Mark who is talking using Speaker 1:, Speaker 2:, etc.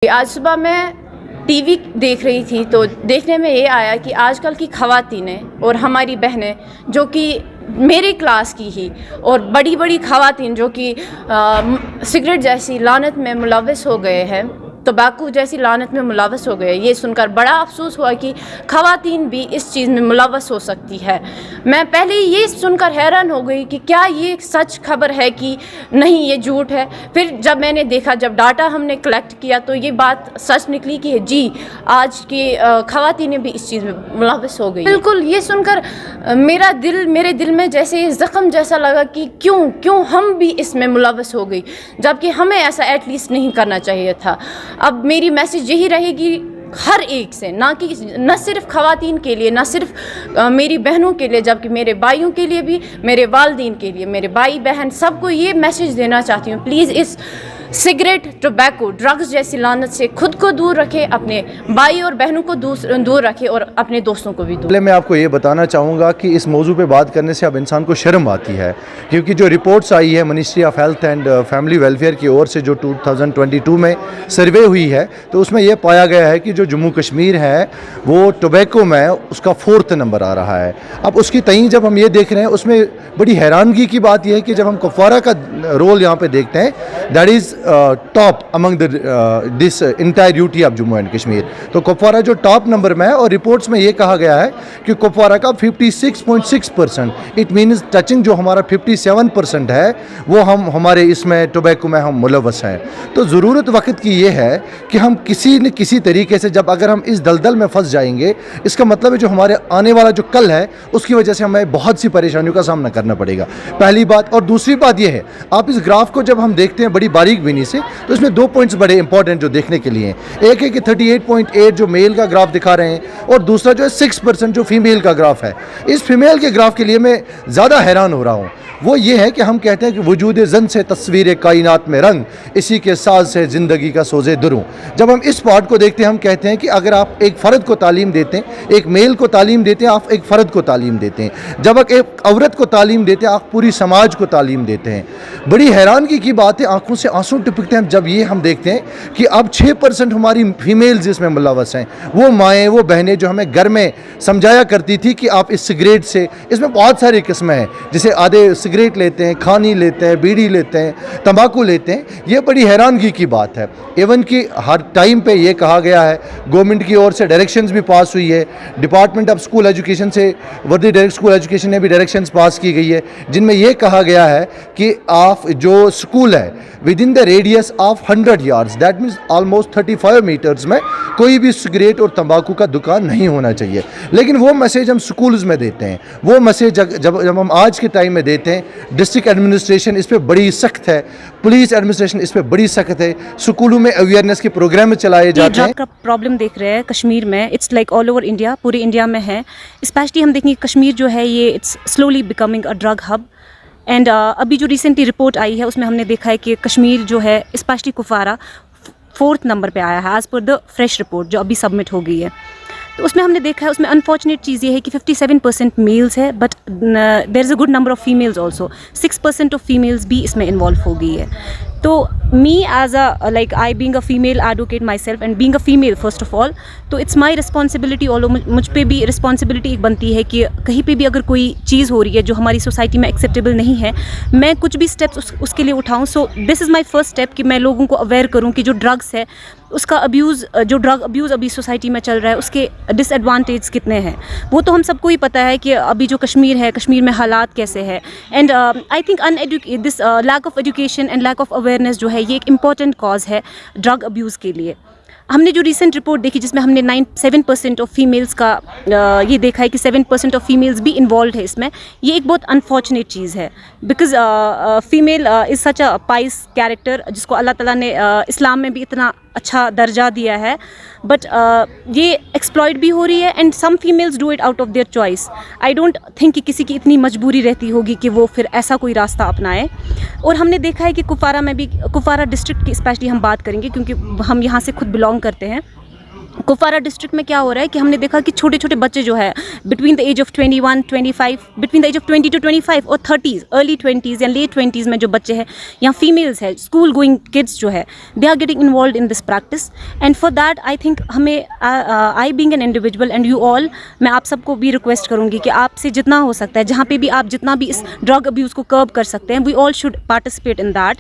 Speaker 1: आज सुबह मैं टीवी देख रही थी तो देखने में ये आया कि आजकल की ख़वातीनें और हमारी बहनें जो कि मेरे क्लास की ही और बड़ी बड़ी ख़वातीन जो कि सिगरेट जैसी लानत में मुलव्वस हो गए हैं, तंबाकू जैसी लानत में मुलव्वस हो गए, ये सुनकर बड़ा अफसोस हुआ कि ख़वातीन भी इस चीज़ में मुलव्वस हो सकती है। मैं पहले ये सुनकर हैरान हो गई कि क्या ये सच खबर है कि नहीं ये झूठ है। फिर जब मैंने देखा, जब डाटा हमने कलेक्ट किया तो ये बात सच निकली कि जी आज की ख़वातीनें भी इस चीज़ में मुलव्वस हो गई। बिल्कुल ये सुनकर मेरे दिल में जैसे ज़ख्म जैसा लगा कि क्यों हम भी इसमें मुलव्वस हो गई, जबकि हमें ऐसा एटलीस्ट नहीं करना चाहिए था। अब मेरी मैसेज यही रहेगी हर एक से, न सिर्फ ख़वातीन के लिए, न सिर्फ मेरी बहनों के लिए, जबकि मेरे भाइयों के लिए भी, मेरे वालिदैन के लिए, मेरे भाई बहन सबको ये मैसेज देना चाहती हूँ, प्लीज़ इस सिगरेट, टोबैको, ड्रग्स जैसी लानत से खुद को दूर रखें, अपने भाई और बहनों को दूर रखें और अपने दोस्तों को भी दूर।
Speaker 2: पहले मैं आपको ये बताना चाहूँगा कि इस मौजू पे बात करने से अब इंसान को शर्म आती है, क्योंकि जो रिपोर्ट्स आई है ministry of health and family welfare की ओर से जो 2022 में सर्वे हुई है, तो उसमें यह पाया गया है कि जो जम्मू कश्मीर है वो टोबैको में उसका 4th नंबर आ रहा है। अब उसकी तई जब हम ये देख रहे हैं, उसमें बड़ी हैरानगी की बात यह है कि जब हम कुपवारा का रोल यहाँ पे देखते हैं, that is top among this entire UT of Jammu and Kashmir, तो कुपवारा जो टॉप नंबर में है। और रिपोर्ट्स में ये कहा गया है कि कुपवारा का 56.6%, इट मीन्स टचिंग जो हमारा 57% है वो हमारे इसमें टोबैको में हम मुलव्वस हैं। तो ज़रूरत वक्त की ये है कि हम किसी न किसी तरीके से, जब अगर हम इस दलदल में फंस जाएंगे, इसका मतलब है जो हमारे आने वाला जो कल है उसकी वजह से हमें बहुत सी परेशानियों का सामना करना पड़ेगा, पहली बात। और दूसरी बात यह है, आप इस ग्राफ को जब हम देखते हैं बड़ी बारीक बीनी से, तो इसमें 2 पॉइंट्स बड़े इंपॉर्टेंट जो देखने के लिए हैं। एक है कि 38.8 जो मेल का ग्राफ दिखा रहे हैं, और दूसरा जो है 6% जो फीमेल का ग्राफ है। इस फीमेल के ग्राफ के लिए मैं ज़्यादा हैरान हो रहा हूँ, वो ये है कि हम कहते हैं कि वजूद जन से तस्वीर कायनात में रंग, इसी के साज से ज़िंदगी का सोज़े दुरूं। जब हम इस पार्ट को देखते हैं, हम कहते हैं कि अगर आप एक फ़र्द को तालीम देते हैं, एक मेल को तालीम देते हैं, आप एक फ़र्द को तालीम देते हैं। जब आप एक औरत को तालीम देते हैं, आप पूरी समाज को तालीम देते हैं। बड़ी हैरानगी की बात है, आंखों से आंसू टपकते हैं जब ये हम देखते हैं कि अब 6% हमारी फीमेल्स इसमें मुलव्वस हैं। वो माएँ, वो बहनें जो हमें घर में समझाया करती थी कि आप इस सिगरेट से, इसमें बहुत सारी किस्में हैं, जैसे आधे सिगरेट लेते हैं, खानी लेते हैं, बीड़ी लेते हैं, तंबाकू लेते हैं। ये बड़ी हैरानगी की बात है। इवन कि हर टाइम पे ये कहा गया है, गवर्नमेंट की ओर से डायरेक्शंस भी पास हुई है, डिपार्टमेंट ऑफ स्कूल एजुकेशन से, वर्दी डायरेक्ट स्कूल एजुकेशन ने भी डायरेक्शंस पास की गई है, जिनमें ये कहा गया है कि आप जो स्कूल है within the radius of 100 yards, that means almost 35 metres में कोई भी सिगरेट और तंबाकू का दुकान नहीं होना चाहिए। लेकिन वो मैसेज हम स्कूल्स में देते हैं, वो मैसेज जब हम आज के टाइम में देते हैं, डिस्ट्रिक्ट एडमिनिस्ट्रेशन इस पर बड़ी सख्त है, पुलिस एडमिनिस्ट्रेशन इस पर बड़ी सख्त है, स्कूलों में अवेयरनेस के प्रोग्राम चलाए जाते हैं।
Speaker 3: ड्रग का प्रॉब्लम देख रहे हैं कश्मीर में, it's like all over India, पूरे इंडिया में है। स्पेशली हम देखेंगे कश्मीर जो है ये it's slowly becoming a drug hub. And अभी जो रिसेंटली रिपोर्ट आई है उसमें हमने देखा है कि कश्मीर जो है स्पेशली कुपवारा 4th नंबर पे आया है as per the fresh report जो अभी सबमिट हो गई है। तो उसमें हमने देखा है, उसमें अनफॉर्चुनेट चीज़ ये है कि 57% मेल्स है, but there is a good number of females also. 6% of females भी इसमें इन्वॉल्व हो गई है। तो me as a like I being a female advocate myself and being a female first of all, तो it's my responsibility, all मुझ पे भी रिस्पॉन्सिबिलिटी एक बनती है कि कहीं पे भी अगर कोई चीज़ हो रही है जो हमारी सोसाइटी में एक्सेप्टेबल नहीं है, मैं कुछ भी स्टेप्स उसके लिए उठाऊँ। So this is my first step कि मैं लोगों को अवेयर करूँ कि जो ड्रग्स है उसका अब्यूज़, जो ड्रग अब्यूज़ अभी सोसाइटी में चल रहा है उसके डिसएडवांटेज कितने हैं, वो तो हम सबको ही पता है कि अभी जो कश्मीर है, कश्मीर में हालात कैसे है। And I think this lack of education and lack of awareness जो है ये एक इम्पॉर्टेंट कॉज है ड्रग अब्यूज़ के लिए। हमने जो रिसेंट रिपोर्ट देखी जिसमें हमने 7% ऑफ फीमेल्स का ये देखा है कि 7% ऑफ फीमेल्स भी इन्वॉल्व है इसमें, ये एक बहुत अनफॉर्चुनेट चीज़ है। Because female is such a price character जिसको अल्लाह ताला ने इस्लाम में भी इतना अच्छा दर्जा दिया है, बट ये एक्सप्लॉइट भी हो रही है and some females do it out of their choice. I don't think कि किसी की इतनी मजबूरी रहती होगी कि वो फिर ऐसा कोई रास्ता अपनाए। और हमने देखा है कि कुपवारा में भी, कुपवारा डिस्ट्रिक्ट की स्पेशली हम बात करेंगे क्योंकि हम यहाँ से खुद बिलोंग करते हैं, कुपवारा डिस्ट्रिक्ट में क्या हो रहा है कि हमने देखा कि छोटे छोटे बच्चे जो है between the age of 21, 25, between the age of 20 to 25 और 30s, अर्ली 20s या लेट 20s में जो बच्चे हैं या फीमेल्स है, स्कूल गोइंग किड्स जो है, they are getting involve in this practice. And for that I think हमें I being an individual and you all, मैं आप सबको भी रिक्वेस्ट करूँगी कि आपसे जितना हो सकता है, जहाँ पे भी आप जितना भी इस ड्रग अब्यूज़ को कर्ब कर सकते हैं, we all should participate in that.